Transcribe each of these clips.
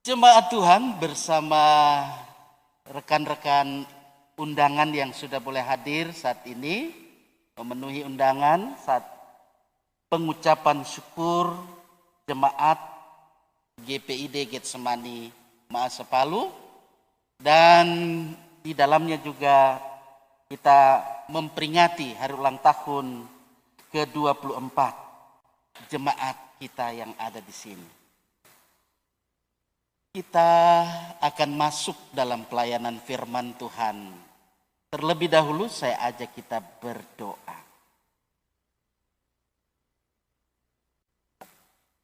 Jemaat Tuhan bersama rekan-rekan undangan yang sudah boleh hadir saat ini, memenuhi undangan saat pengucapan syukur jemaat GPID Getsemani Maasepalu, dan di dalamnya juga kita memperingati hari ulang tahun ke-24 jemaat kita yang ada di sini. Kita akan masuk dalam pelayanan firman Tuhan. Terlebih dahulu saya ajak kita berdoa.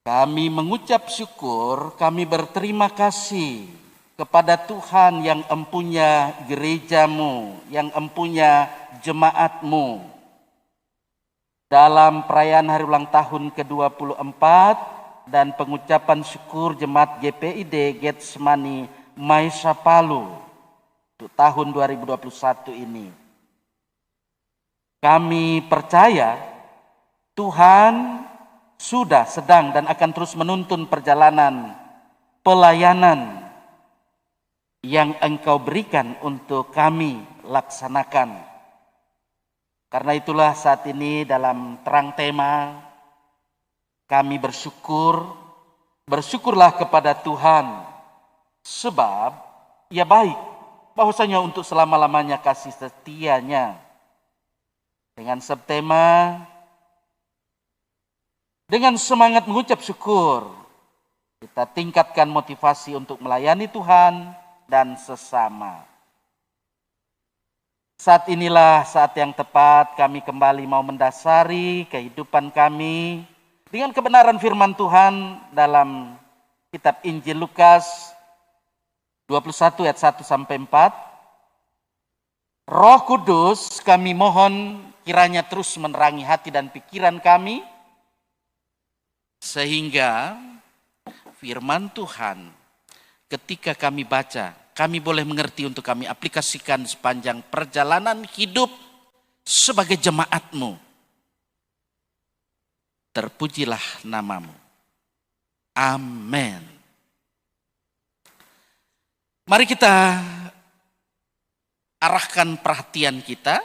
Kami mengucap syukur, kami berterima kasih kepada Tuhan yang empunya gerejamu, yang empunya jemaatmu. Dalam perayaan hari ulang tahun ke-24, dan pengucapan syukur jemaat GPID Getsemani Maasepalu untuk tahun 2021 ini. Kami percaya Tuhan sudah, sedang, dan akan terus menuntun perjalanan pelayanan yang Engkau berikan untuk kami laksanakan. Karena itulah saat ini dalam terang tema kami bersyukurlah kepada Tuhan, sebab Ia baik, bahwasanya untuk selama-lamanya kasih setianya. Dengan subtema, dengan semangat mengucap syukur, kita tingkatkan motivasi untuk melayani Tuhan dan sesama. Saat inilah saat yang tepat kami kembali mau mendasari kehidupan kami dengan kebenaran firman Tuhan dalam kitab Injil Lukas 21 ayat 1 sampai 4. Roh Kudus kami mohon kiranya terus menerangi hati dan pikiran kami, sehingga firman Tuhan ketika kami baca, kami boleh mengerti untuk kami aplikasikan sepanjang perjalanan hidup sebagai jemaat-Mu. Terpujilah nama-Mu. Amin. Mari kita arahkan perhatian kita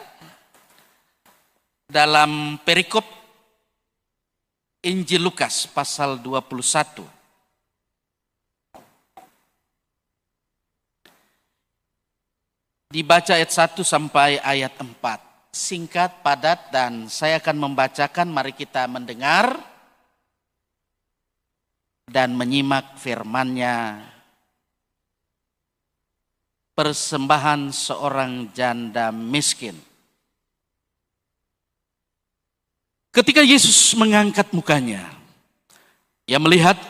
dalam perikop Injil Lukas pasal 21. Dibaca ayat 1 sampai ayat 4. Singkat, padat, dan saya akan membacakan. Mari kita mendengar dan menyimak firman-Nya. Persembahan seorang janda miskin. Ketika Yesus mengangkat mukanya, Ia melihat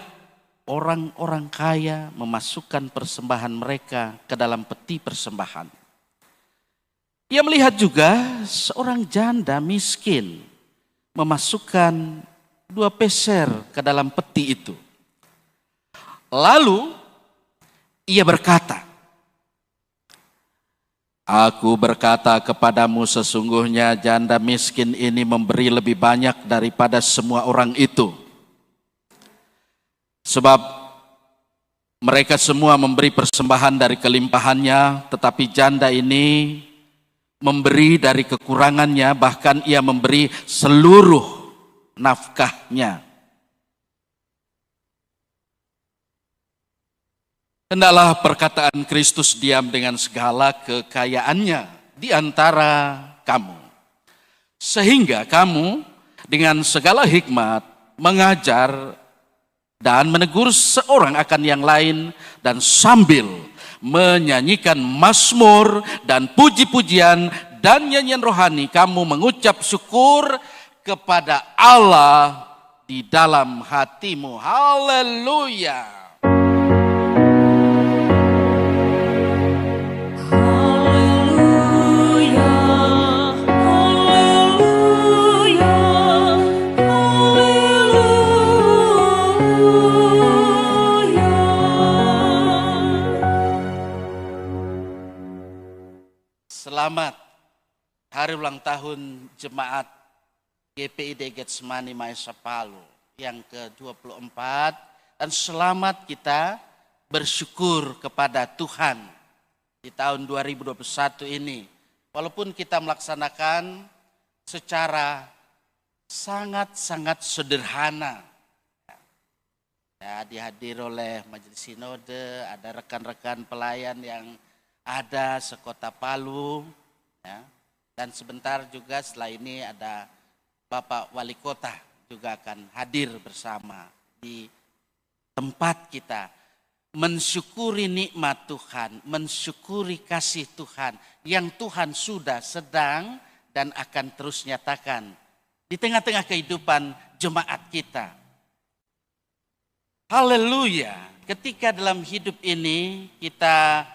orang-orang kaya memasukkan persembahan mereka ke dalam peti persembahan. Ia melihat juga seorang janda miskin memasukkan 2 peser ke dalam peti itu. Lalu ia berkata, "Aku berkata kepadamu, sesungguhnya janda miskin ini memberi lebih banyak daripada semua orang itu. Sebab mereka semua memberi persembahan dari kelimpahannya, tetapi janda ini memberi dari kekurangannya, bahkan ia memberi seluruh nafkahnya." Hendaklah perkataan Kristus diam dengan segala kekayaannya di antara kamu, sehingga kamu dengan segala hikmat mengajar dan menegur seorang akan yang lain, dan sambil menyanyikan mazmur dan puji-pujian dan nyanyian rohani, kamu mengucap syukur kepada Allah di dalam hatimu. Haleluya. Selamat hari ulang tahun Jemaat GPID Getsemani Maesa Palu yang ke-24, dan selamat kita bersyukur kepada Tuhan di tahun 2021 ini. Walaupun kita melaksanakan secara sangat-sangat sederhana. Ya, dihadir oleh Majelis Sinode, ada rekan-rekan pelayan yang ada sekota Palu, ya. Dan sebentar juga setelah ini ada Bapak Wali Kota juga akan hadir bersama di tempat kita. Mensyukuri nikmat Tuhan, mensyukuri kasih Tuhan yang Tuhan sudah, sedang, dan akan terus nyatakan di tengah-tengah kehidupan jemaat kita. Haleluya, ketika dalam hidup ini kita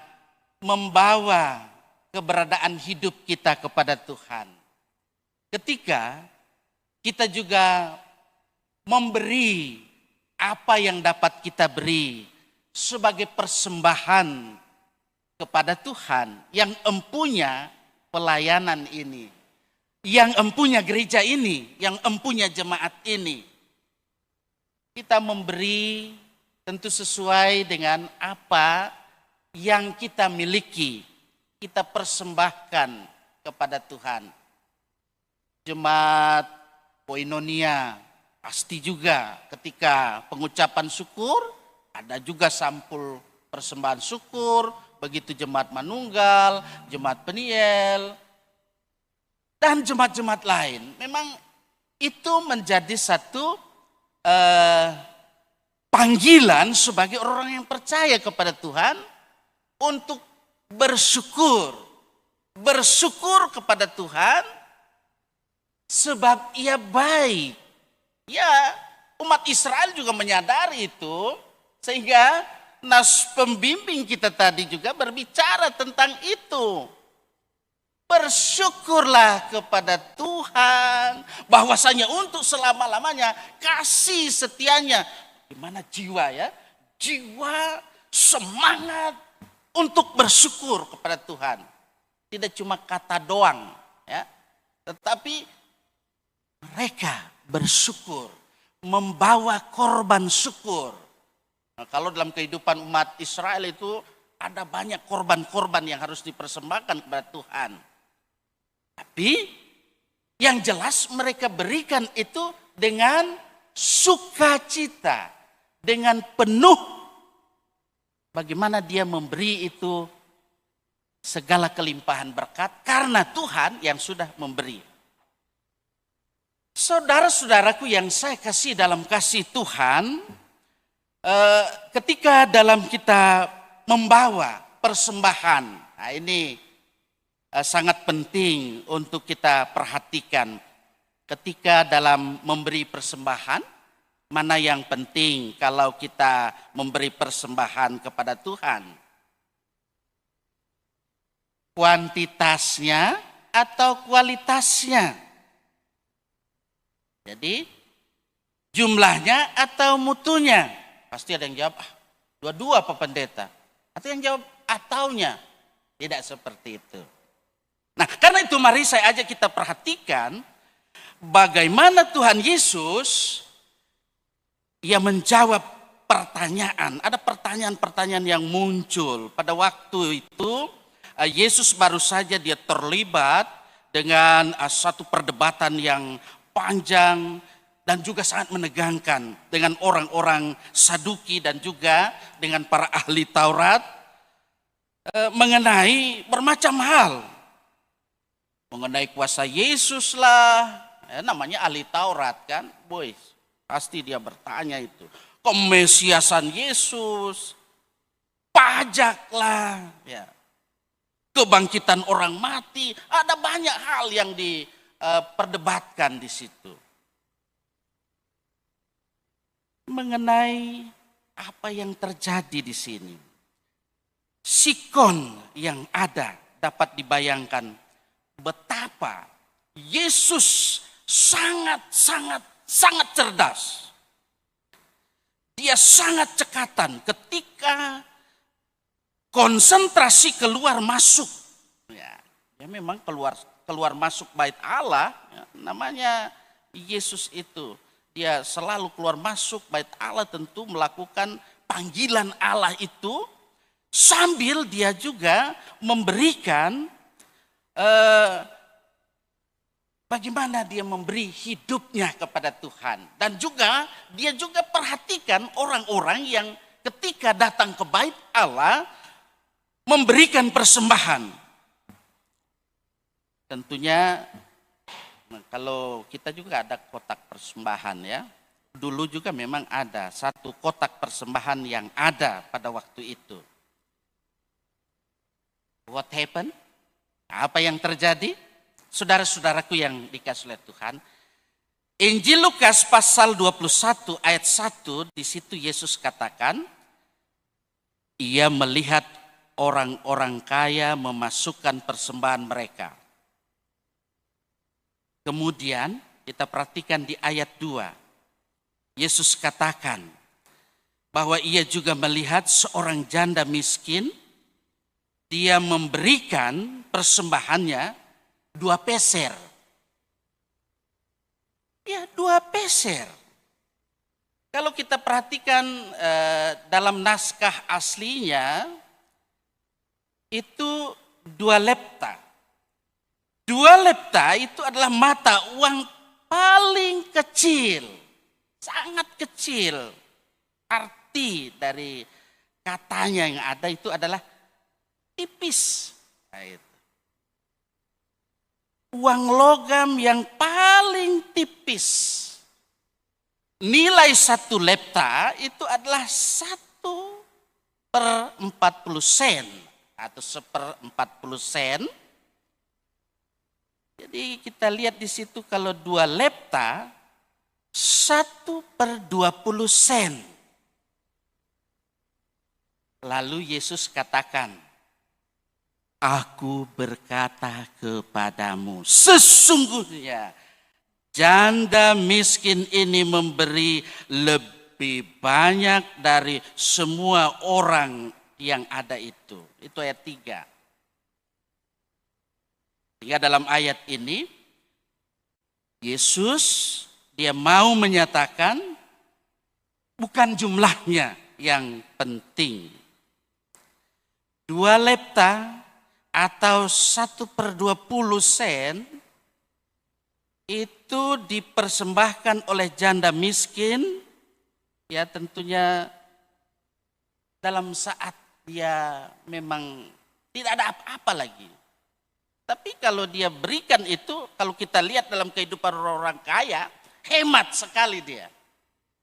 membawa keberadaan hidup kita kepada Tuhan. Ketika kita juga memberi apa yang dapat kita beri sebagai persembahan kepada Tuhan yang empunya pelayanan ini, yang empunya gereja ini, yang empunya jemaat ini. Kita memberi tentu sesuai dengan apa yang kita miliki, kita persembahkan kepada Tuhan. Jemaat Koinonia pasti juga ketika pengucapan syukur ada juga sampul persembahan syukur, begitu jemaat Manunggal, jemaat Peniel, dan jemaat-jemaat lain. Memang itu menjadi satu panggilan sebagai orang yang percaya kepada Tuhan untuk bersyukur. Bersyukur kepada Tuhan sebab ia baik. Ya, umat Israel juga menyadari itu, sehingga nas pembimbing kita tadi juga berbicara tentang itu. Bersyukurlah kepada Tuhan bahwasanya untuk selama-lamanya kasih setianya. Gimana jiwa ya? Jiwa semangat untuk bersyukur kepada Tuhan. Tidak cuma kata doang, ya, tetapi mereka bersyukur, membawa korban syukur. Nah, kalau dalam kehidupan umat Israel itu ada banyak korban-korban yang harus dipersembahkan kepada Tuhan. Tapi yang jelas mereka berikan itu dengan sukacita, dengan penuh. Bagaimana dia memberi itu segala kelimpahan berkat karena Tuhan yang sudah memberi. Saudara-saudaraku yang saya kasih dalam kasih Tuhan, ketika dalam kita membawa persembahan, nah ini sangat penting untuk kita perhatikan. Ketika dalam memberi persembahan, mana yang penting kalau kita memberi persembahan kepada Tuhan? Kuantitasnya atau kualitasnya? Jadi jumlahnya atau mutunya? Pasti ada yang jawab, dua-dua Pak Pendeta. Atau yang jawab ataunya? Tidak seperti itu. Nah, karena itu mari saya ajak kita perhatikan bagaimana Tuhan Yesus ia menjawab pertanyaan. Ada pertanyaan-pertanyaan yang muncul. Pada waktu itu Yesus baru saja dia terlibat dengan satu perdebatan yang panjang dan juga sangat menegangkan dengan orang-orang Saduki dan juga dengan para ahli Taurat mengenai bermacam hal. Mengenai kuasa Yesus lah, namanya ahli Taurat kan, boys. Pasti dia bertanya itu. Kemesiasan Yesus, pajak lah, ya. Kebangkitan orang mati, ada banyak hal yang diperdebatkan di situ. Mengenai apa yang terjadi di sini. Sikon yang ada dapat dibayangkan betapa Yesus sangat cerdas. Dia sangat cekatan ketika konsentrasi keluar masuk. Ya, Ya memang keluar masuk bait Allah, ya, namanya Yesus itu. Dia selalu keluar masuk bait Allah, tentu melakukan panggilan Allah itu sambil dia juga memberikan bagaimana dia memberi hidupnya kepada Tuhan. Dan juga dia juga perhatikan orang-orang yang ketika datang ke bait Allah memberikan persembahan. Tentunya kalau kita juga ada kotak persembahan ya. Dulu juga memang ada satu kotak persembahan yang ada pada waktu itu. What happened? Apa yang terjadi? Saudara-saudaraku yang dikasihi oleh Tuhan, Injil Lukas pasal 21 ayat 1, di situ Yesus katakan, ia melihat orang-orang kaya memasukkan persembahan mereka. Kemudian kita perhatikan di ayat 2, Yesus katakan bahwa ia juga melihat seorang janda miskin, dia memberikan persembahannya 2 peser. Ya, 2 peser. Kalau kita perhatikan dalam naskah aslinya, itu 2 lepta. 2 lepta itu adalah mata uang paling kecil. Sangat kecil. Arti dari katanya yang ada itu adalah tipis. Nah, itu. Uang logam yang paling tipis. Nilai 1 lepta itu adalah 1/40 sen. Atau 1/40 sen. Jadi kita lihat di situ kalau 2 lepta 1/20 sen. Lalu Yesus katakan, aku berkata kepadamu, sesungguhnya janda miskin ini memberi lebih banyak dari semua orang yang ada itu. Itu ayat 3. Sehingga dalam ayat ini, Yesus dia mau menyatakan bukan jumlahnya yang penting. 2 lepta atau 1/20 sen itu dipersembahkan oleh janda miskin, ya tentunya dalam saat dia memang tidak ada apa-apa lagi. Tapi kalau dia berikan itu, kalau kita lihat dalam kehidupan orang kaya, hemat sekali dia.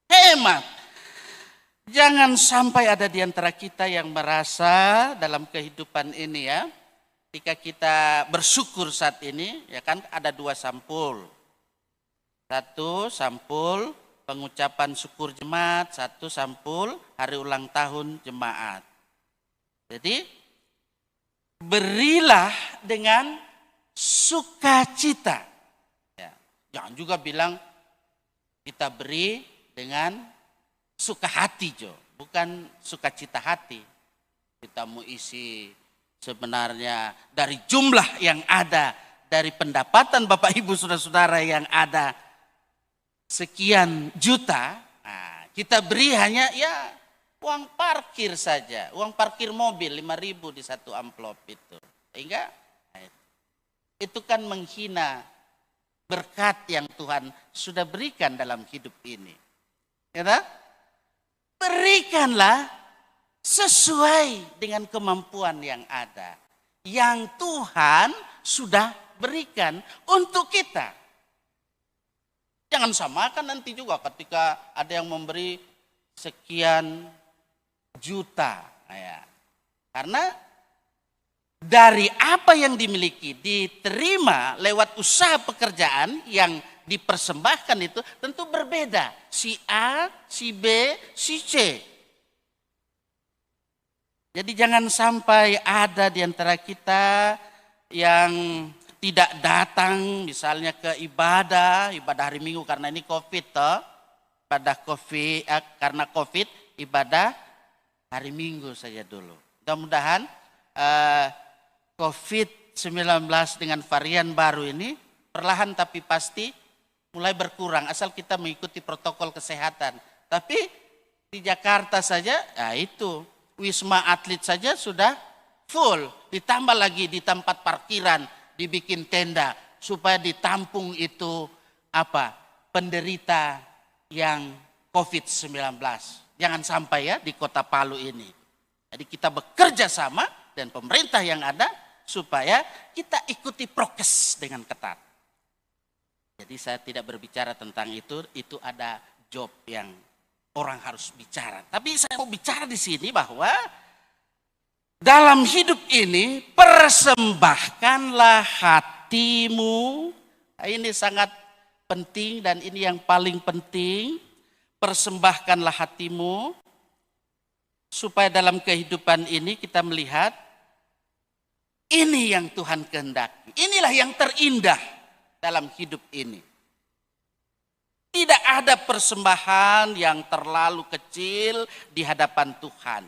Hemat. Jangan sampai ada di antara kita yang merasa dalam kehidupan ini ya, ketika kita bersyukur saat ini, ya kan ada 2 sampul. 1 sampul pengucapan syukur jemaat, 1 sampul hari ulang tahun jemaat. Jadi berilah dengan sukacita. Ya, jangan juga bilang kita beri dengan suka hati, Jo. Bukan sukacita hati. Kita mau isi sebenarnya dari jumlah yang ada, dari pendapatan Bapak Ibu Saudara-saudara yang ada sekian juta. Nah, kita beri hanya ya uang parkir saja, uang parkir mobil 5.000 di 1 amplop itu. Sehingga itu kan menghina berkat yang Tuhan sudah berikan dalam hidup ini. Ya, berikanlah sesuai dengan kemampuan yang ada. Yang Tuhan sudah berikan untuk kita. Jangan samakan nanti juga ketika ada yang memberi sekian juta. Ya. Karena dari apa yang dimiliki diterima lewat usaha pekerjaan yang dipersembahkan itu tentu berbeda. Si A, si B, si C. Jadi jangan sampai ada di antara kita yang tidak datang misalnya ke ibadah hari Minggu karena ini COVID toh. Karena COVID ibadah hari Minggu saja dulu. Mudah-mudahan COVID dengan varian baru ini perlahan tapi pasti mulai berkurang asal kita mengikuti protokol kesehatan. Tapi di Jakarta saja, ya itu Wisma Atlet saja sudah full. Ditambah lagi di tempat parkiran dibikin tenda supaya ditampung itu penderita yang COVID-19. Jangan sampai ya di Kota Palu ini. Jadi kita bekerja sama dan pemerintah yang ada supaya kita ikuti prokes dengan ketat. Jadi saya tidak berbicara tentang itu ada job yang orang harus bicara. Tapi saya mau bicara di sini bahwa dalam hidup ini persembahkanlah hatimu. Ini sangat penting dan ini yang paling penting. Persembahkanlah hatimu supaya dalam kehidupan ini kita melihat ini yang Tuhan kehendaki. Inilah yang terindah dalam hidup ini. Tidak ada persembahan yang terlalu kecil di hadapan Tuhan.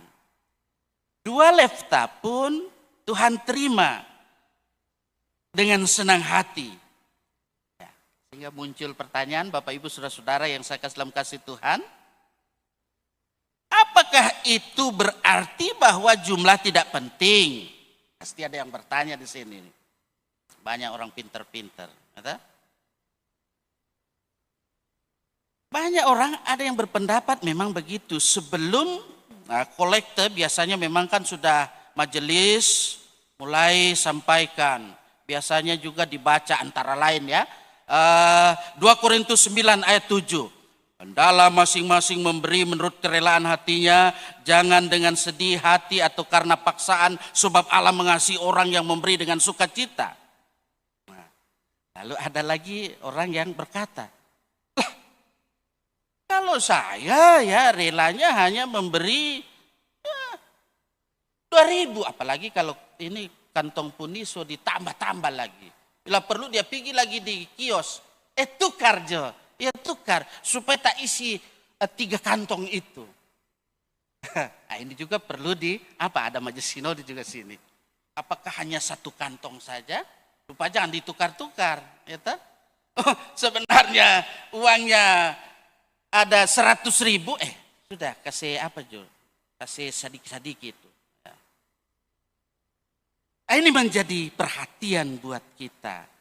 2 lefta pun Tuhan terima dengan senang hati. Ya, sehingga muncul pertanyaan Bapak Ibu Saudara-saudara yang saya kasih dalam kasih Tuhan. Apakah itu berarti bahwa jumlah tidak penting? Pasti ada yang bertanya di sini. Banyak orang pinter-pinter. Banyak orang ada yang berpendapat memang begitu. Sebelum kolekte biasanya memang kan sudah majelis mulai sampaikan. Biasanya juga dibaca antara lain ya. 2 Korintus 9 ayat 7. Hendaklah masing-masing memberi menurut kerelaan hatinya, jangan dengan sedih hati atau karena paksaan, sebab Allah mengasihi orang yang memberi dengan sukacita. Nah, lalu ada lagi orang yang berkata, kalau saya ya relanya hanya memberi 2.000, apalagi kalau ini kantong puniso ditambah-tambah lagi. Bila perlu dia pergi lagi di kios, tukar jo. Ya tukar supaya tak isi 3 kantong itu. Nah, ini juga perlu ada majelis sinode juga sini. Apakah hanya 1 kantong saja? Lupa jangan ditukar-tukar, ya tak? Sebenarnya uangnya ada 100.000, sudah kasih Jo? Kasih sedikit-sedikit itu. Nah, ini menjadi perhatian buat kita.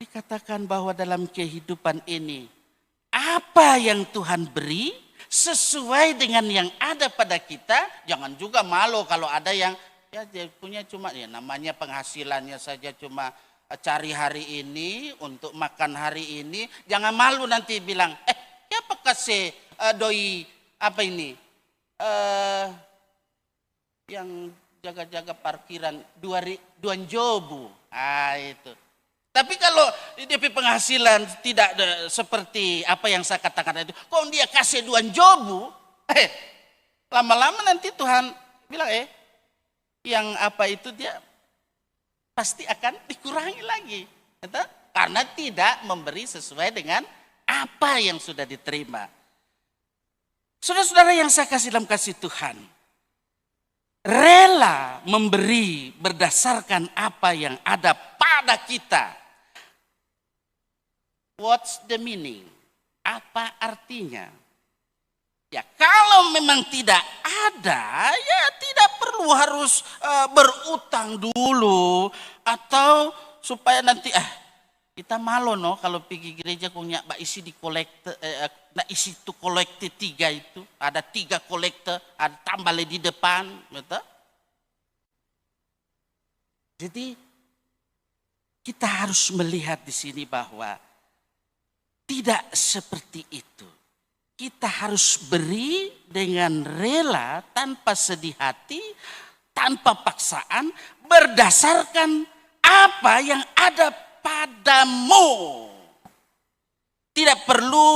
Dikatakan bahwa dalam kehidupan ini apa yang Tuhan beri sesuai dengan yang ada pada kita. Jangan juga malu kalau ada yang ya dia punya cuma ya namanya penghasilannya saja cuma cari hari ini untuk makan hari ini. Jangan malu nanti bilang ya kasih doi yang jaga-jaga parkiran 2 jobu. Itu. Tapi kalau DP penghasilan tidak seperti apa yang saya katakan itu, kok dia kasih 2 jobu, lama-lama nanti Tuhan bilang yang itu dia pasti akan dikurangi lagi, karena tidak memberi sesuai dengan apa yang sudah diterima. Saudara-saudara yang saya kasih dalam kasih Tuhan, rela memberi berdasarkan apa yang ada pada kita. What's the meaning? Apa artinya? Ya kalau memang tidak ada, ya tidak perlu harus berutang dulu atau supaya nanti kita malu kalau pergi gereja punya isi di kolekte, isi itu kolekte 3 itu ada 3 kolekte, ada tambah di depan, betul? Jadi kita harus melihat di sini bahwa tidak seperti itu. Kita harus beri dengan rela, tanpa sedih hati, tanpa paksaan, berdasarkan apa yang ada padamu. Tidak perlu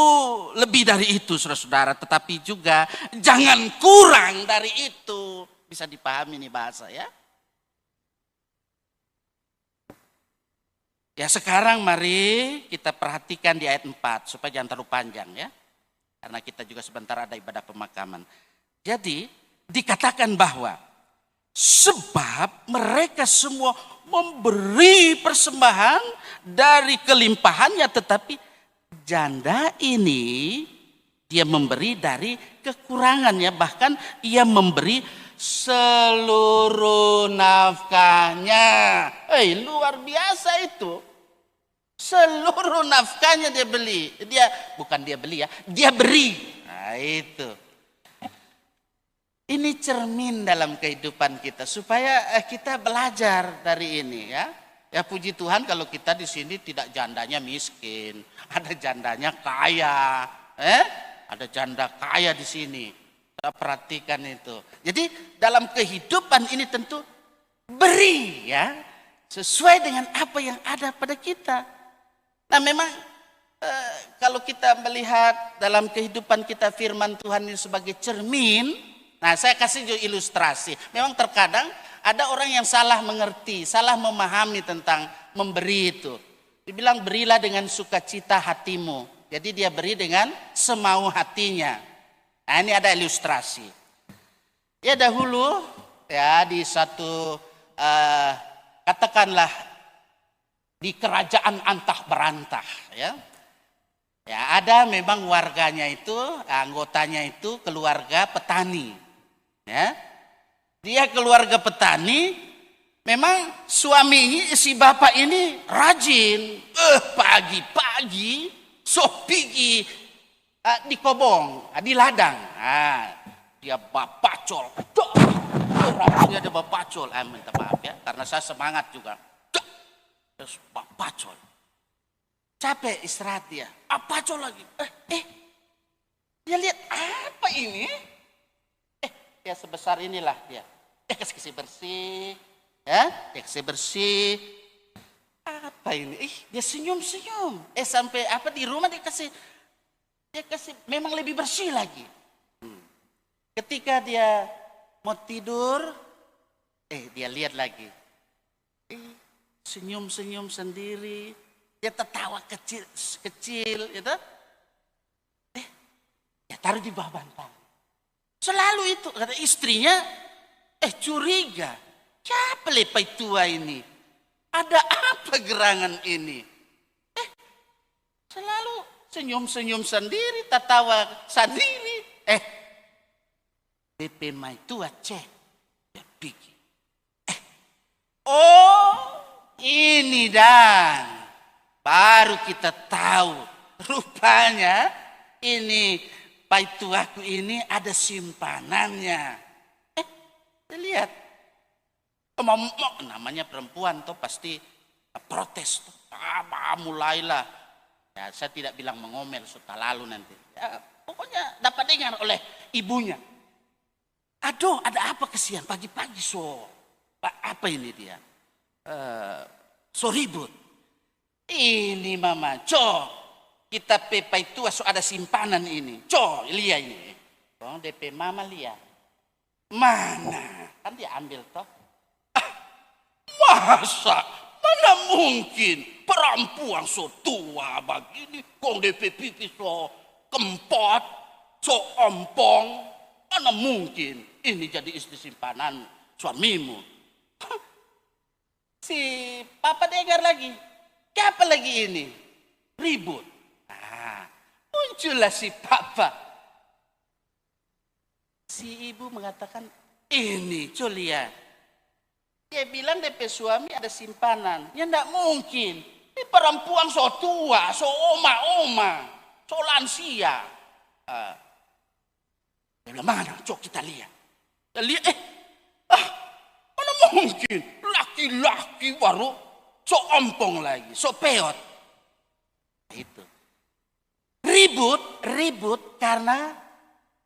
lebih dari itu, saudara-saudara, tetapi juga jangan kurang dari itu. Bisa dipahami nih bahasa ya. Ya sekarang mari kita perhatikan di ayat 4 supaya jangan terlalu panjang ya. Karena kita juga sebentar ada ibadah pemakaman. Jadi dikatakan bahwa Sebab mereka semua memberi persembahan dari kelimpahannya, tetapi janda ini dia memberi dari kekurangannya, bahkan ia memberi seluruh nafkahnya. Luar biasa itu. Seluruh nafkahnya dia beli. Dia beri. Nah, itu. Ini cermin dalam kehidupan kita supaya kita belajar dari ini ya. Ya puji Tuhan kalau kita di sini tidak jandanya miskin, ada jandanya kaya, ada janda kaya di sini. Kita perhatikan itu. Jadi dalam kehidupan ini tentu beri ya, sesuai dengan apa yang ada pada kita. Nah memang kalau kita melihat dalam kehidupan kita firman Tuhan ini sebagai cermin. Nah saya kasih juga ilustrasi. Memang terkadang ada orang yang salah mengerti, salah memahami tentang memberi itu. Dibilang berilah dengan sukacita hatimu. Jadi dia beri dengan semau hatinya. Nah ini ada ilustrasi. Ya dahulu ya di satu katakanlah di kerajaan antah berantah ya. Ya ada memang warganya itu, anggotanya itu keluarga petani. Ya, dia keluarga petani, memang suami si bapak ini rajin, pagi-pagi sok pergi di kobong, di ladang, dia bapacol, dia ada bapacol, minta maaf ya, karena saya semangat juga, terus bapacol, capek istirahat dia, bapacol lagi, dia lihat apa ini? Ya sebesar inilah dia kasih bersih ya, dia kasih bersih, apa ini, dia senyum-senyum, sampai apa di rumah dia kasih memang lebih bersih lagi. Ketika dia mau tidur, dia lihat lagi, senyum-senyum sendiri, dia tertawa kecil gitu, dia taruh di bawah bantal. Selalu itu, kata istrinya, curiga. Siapa lepai tua ini? Ada apa gerangan ini? Selalu senyum-senyum sendiri, tertawa sendiri. DP mai tua cek. Dia pikir. Ini dan baru kita tahu. Rupanya ini paituaku ini ada simpanannya. Lihat. Namanya perempuan tuh pasti protes. Mulailah. Ya, saya tidak bilang mengomel sudah lalu nanti. Ya, pokoknya dapat dengar oleh ibunya. Aduh, ada apa kesian pagi-pagi apa ini dia? So ribut. Ini mama, kita pepa itu ada simpanan ini. Lihat ini. DP mama lihat. Mana? Kan dia ambil toh. Masa? Mana mungkin perempuan so tua begini. Kong DP pipi so kempot, so ompong. Mana mungkin ini jadi istri simpanan suamimu. Si papa dengar lagi. Siapa lagi ini? Ribut. Muncullah si papa. Si ibu mengatakan, ini lihat. Dia bilang DP suami ada simpanan. Ya enggak mungkin. Ini perempuan so tua, so oma-oma, so lansia. Dia bilang, mana? Kita lihat. Kita lihat, mana mungkin. Laki-laki baru so ompong lagi, so peot. Itu. Ribut karena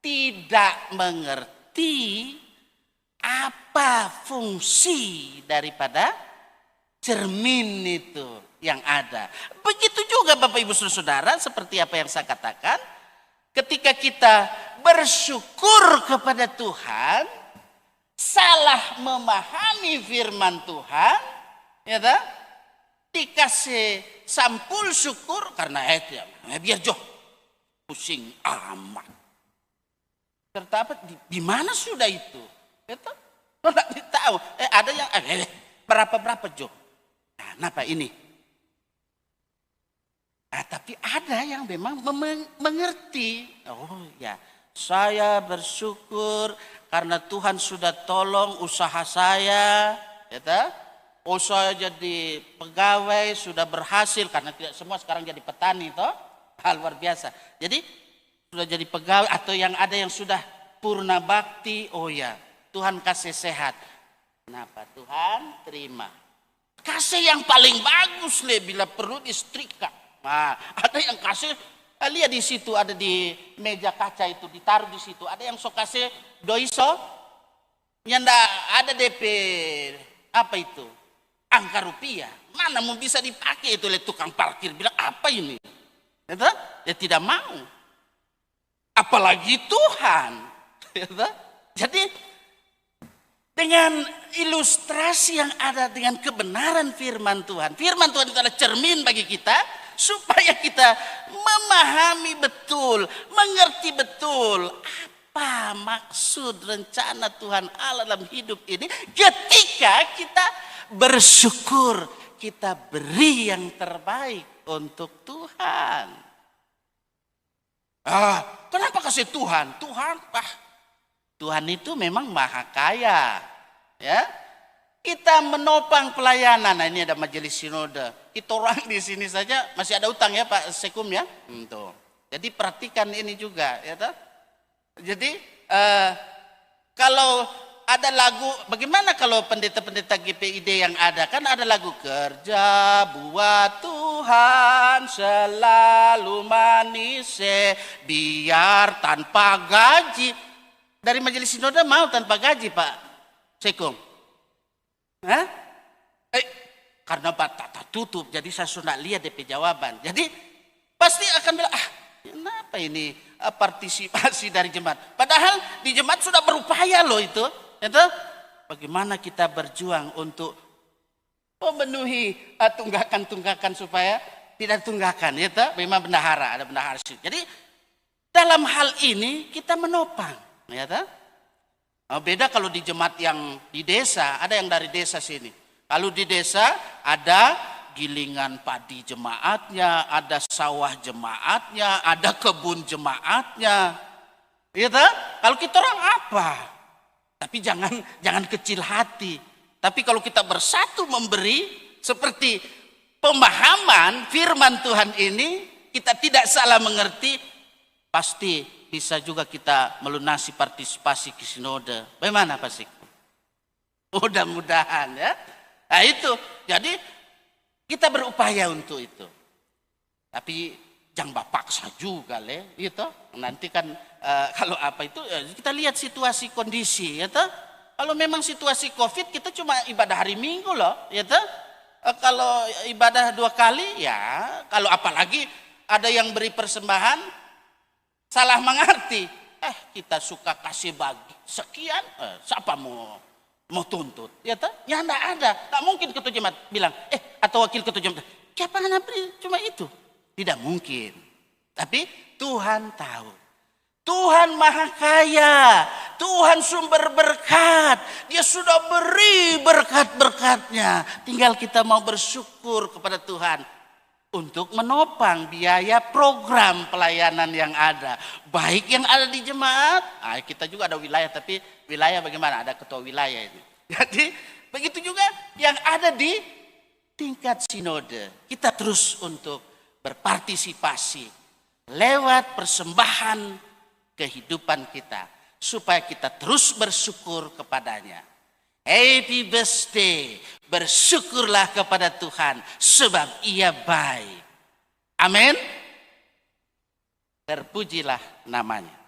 tidak mengerti apa fungsi daripada cermin itu yang ada. Begitu juga Bapak Ibu Saudara, seperti apa yang saya katakan, ketika kita bersyukur kepada Tuhan, salah memahami firman Tuhan, ya tak? Dikasih sampul syukur karena biar pusing amat. Serta apa? Di mana sudah itu? Itu tidak tahu. Ada yang berapa Jo. Nah, kenapa ini? Nah, tapi ada yang memang mengerti. Oh ya, saya bersyukur karena Tuhan sudah tolong usaha saya. Ya, oh saya jadi pegawai sudah berhasil karena tidak semua sekarang jadi petani toh. Luar biasa. Jadi sudah jadi pegawai atau yang ada yang sudah purna bakti. Oh ya, Tuhan kasih sehat. Kenapa? Tuhan terima. Kasih yang paling bagus bila perlu disetrika. Nah, ada yang kasih, lihat di situ ada di meja kaca itu ditaruh di situ. Ada yang sok kasih doiso, yang ada DP apa itu angka rupiah. Mana mau bisa dipakai itu oleh tukang parkir bilang apa ini? Dia tidak mau. Apalagi Tuhan. Jadi dengan ilustrasi yang ada dengan kebenaran firman Tuhan. Firman Tuhan itu adalah cermin bagi kita. Supaya kita memahami betul, mengerti betul apa maksud rencana Tuhan Allah dalam hidup ini. Ketika kita bersyukur, kita beri yang terbaik untuk Tuhan. Kenapa kasih Tuhan? Tuhan itu memang maha kaya. Ya, kita menopang pelayanan. Nah, ini ada majelis sinode. Kita orang di sini saja masih ada utang ya Pak Sekum ya. Tuh. Jadi perhatikan ini juga ya toh. Jadi kalau ada lagu, bagaimana kalau pendeta-pendeta GPID yang ada? Kan ada lagu kerja buat Tuhan selalu manis biar tanpa gaji. Dari majelis sinode mau tanpa gaji Pak Sekum? Hah? Karena tak tutup, jadi saya sudah lihat DP jawaban. Jadi pasti akan bilang, kenapa ini partisipasi dari jemaat? Padahal di jemaat sudah berupaya loh itu. Bagaimana kita berjuang untuk memenuhi tunggakan-tunggakan supaya tidak tunggakan. Ya, memang bendahara, ada bendahara. Jadi dalam hal ini kita menopang. Ya, beda kalau di jemaat yang di desa, ada yang dari desa sini. Kalau di desa ada gilingan padi jemaatnya, ada sawah jemaatnya, ada kebun jemaatnya. Gitu? Kalau kita orang apa? Tapi jangan kecil hati. Tapi kalau kita bersatu memberi seperti pemahaman firman Tuhan ini, kita tidak salah mengerti, pasti bisa juga kita melunasi partisipasi ke sinode. Bagaimana Pak Sik? Mudah-mudahan ya. Nah itu, jadi kita berupaya untuk itu. Tapi jangan paksa juga gitu. Nanti kan kalau apa itu kita lihat situasi kondisi, gitu. Kalau memang situasi COVID kita cuma ibadah hari Minggu loh, gitu. Kalau ibadah 2 kali ya, kalau apalagi ada yang beri persembahan salah mengerti. Kita suka kasih bagi sekian, siapa mau tuntut, ya tak? Ya enggak ada, tak mungkin ketua jemaat bilang, atau wakil ketua jemaat, siapa yang beri cuma itu? Tidak mungkin. Tapi Tuhan tahu. Tuhan maha kaya, Tuhan sumber berkat, Dia sudah beri berkat-berkatnya. Tinggal kita mau bersyukur kepada Tuhan untuk menopang biaya program pelayanan yang ada. Baik yang ada di jemaat, kita juga ada wilayah, tapi wilayah bagaimana? Ada ketua wilayah ini. Jadi begitu juga yang ada di tingkat sinode. Kita terus untuk berpartisipasi lewat persembahan kehidupan kita. Supaya kita terus bersyukur kepadanya. Happy birthday, bersyukurlah kepada Tuhan sebab Ia baik. Amin. Terpujilah namanya.